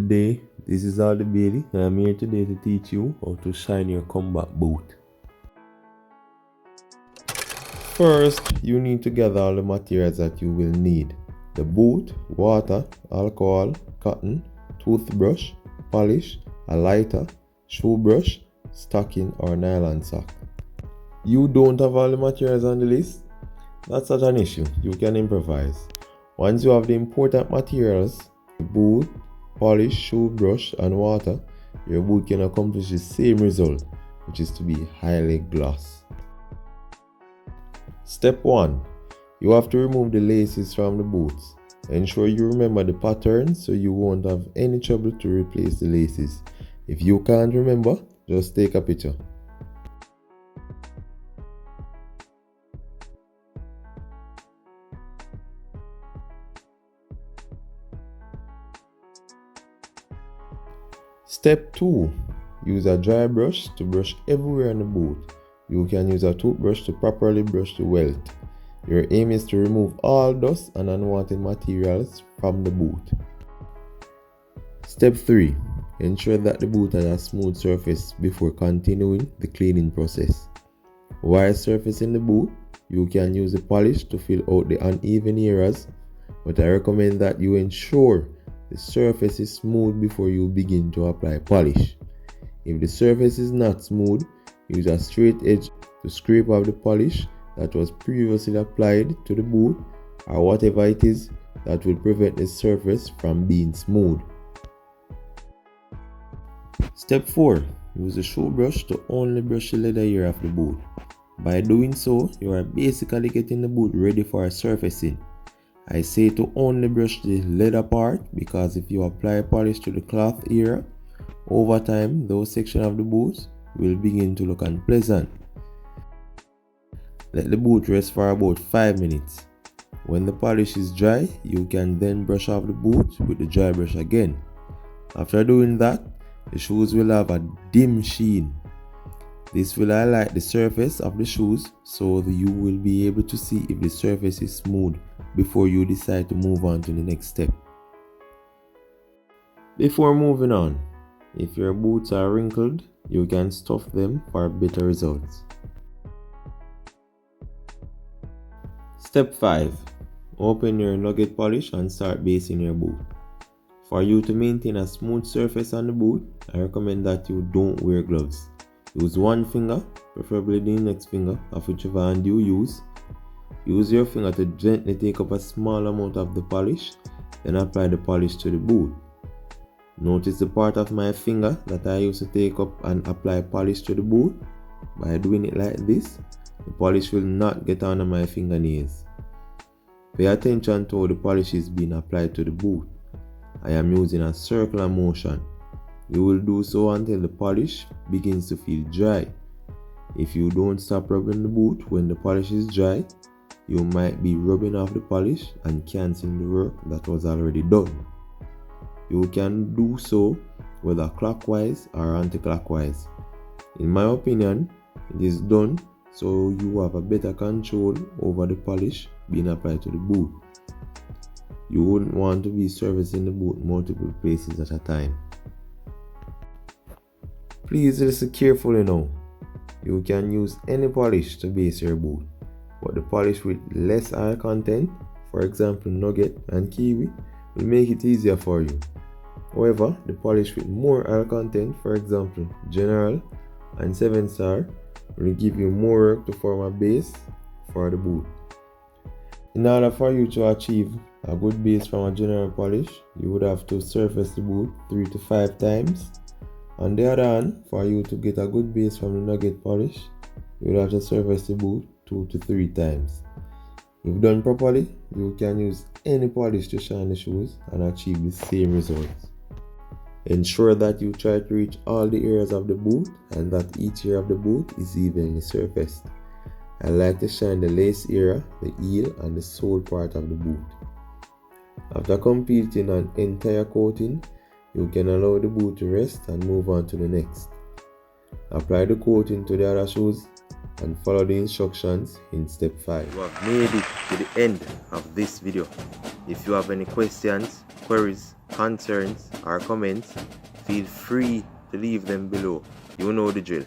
Good day, this is Aldi Bailey and I'm here today to teach you how to shine your combat boot. First, you need to gather all the materials that you will need. The boot, water, alcohol, cotton, toothbrush, polish, a lighter, shoe brush, stocking or nylon sock. You don't have all the materials on the list? That's not an issue, you can improvise. Once you have the important materials, the boot, polish, shoe brush and water, your boot can accomplish the same result, which is to be highly gloss. Step 1. You have to remove the laces from the boots. Ensure you remember the pattern so you won't have any trouble to replace the laces. If you can't remember, just take a picture. Step 2. Use a dry brush to brush everywhere on the boot. You can use a toothbrush to properly brush the welt. Your aim is to remove all dust and unwanted materials from the boot. Step 3. Ensure that the boot has a smooth surface before continuing the cleaning process. While surfacing the boot, you can use the polish to fill out the uneven areas, but I recommend that you ensure the surface is smooth before you begin to apply polish. If the surface is not smooth, use a straight edge to scrape off the polish that was previously applied to the boot or whatever it is that will prevent the surface from being smooth. Step 4. Use the shoe brush to only brush the leather area of the boot. By doing so, you are basically getting the boot ready for surfacing. I say to only brush the leather part because if you apply polish to the cloth area, over time those sections of the boot will begin to look unpleasant. Let the boot rest for about 5 minutes. When the polish is dry, you can then brush off the boot with the dry brush again. After doing that, the shoes will have a dim sheen. This will highlight the surface of the shoes so that you will be able to see if the surface is smooth before you decide to move on to the next step. Before moving on, if your boots are wrinkled, you can stuff them for better results. Step 5. Open your nugget polish and start basing your boot. For you to maintain a smooth surface on the boot, I recommend that you don't wear gloves. Use one finger, preferably the index finger of whichever hand you use. Use your finger to gently take up a small amount of the polish, then apply the polish to the boot. Notice the part of my finger that I use to take up and apply polish to the boot. By doing it like this, the polish will not get under my fingernails. Pay attention to how the polish is being applied to the boot. I am using a circular motion. You will do so until the polish begins to feel dry. If you don't stop rubbing the boot when the polish is dry, you might be rubbing off the polish and cancelling the work that was already done. You can do so whether clockwise or anti-clockwise. In my opinion, it is done so you have a better control over the polish being applied to the boot. You wouldn't want to be servicing the boot multiple places at a time. Please listen carefully now. You can use any polish to base your boot, but the polish with less oil content, for example nugget and kiwi, will make it easier for you. However, the polish with more oil content, for example general and 7-star, will give you more work to form a base for the boot. In order for you to achieve a good base from a general polish, you would have to surface the boot 3 to 5 times. On the other hand, for you to get a good base from the nugget polish, you would have to surface the boot 2 to 3 times. If done properly, you can use any polish to shine the shoes and achieve the same results. Ensure that you try to reach all the areas of the boot and that each area of the boot is evenly surfaced. I like to shine the lace area, the heel and the sole part of the boot. After completing an entire coating, you can allow the boot to rest and move on to the next. Apply the coating to the other shoes and follow the instructions in step 5. You have made it to the end of this video. If you have any questions, queries, concerns, or comments, feel free to leave them below. You know the drill.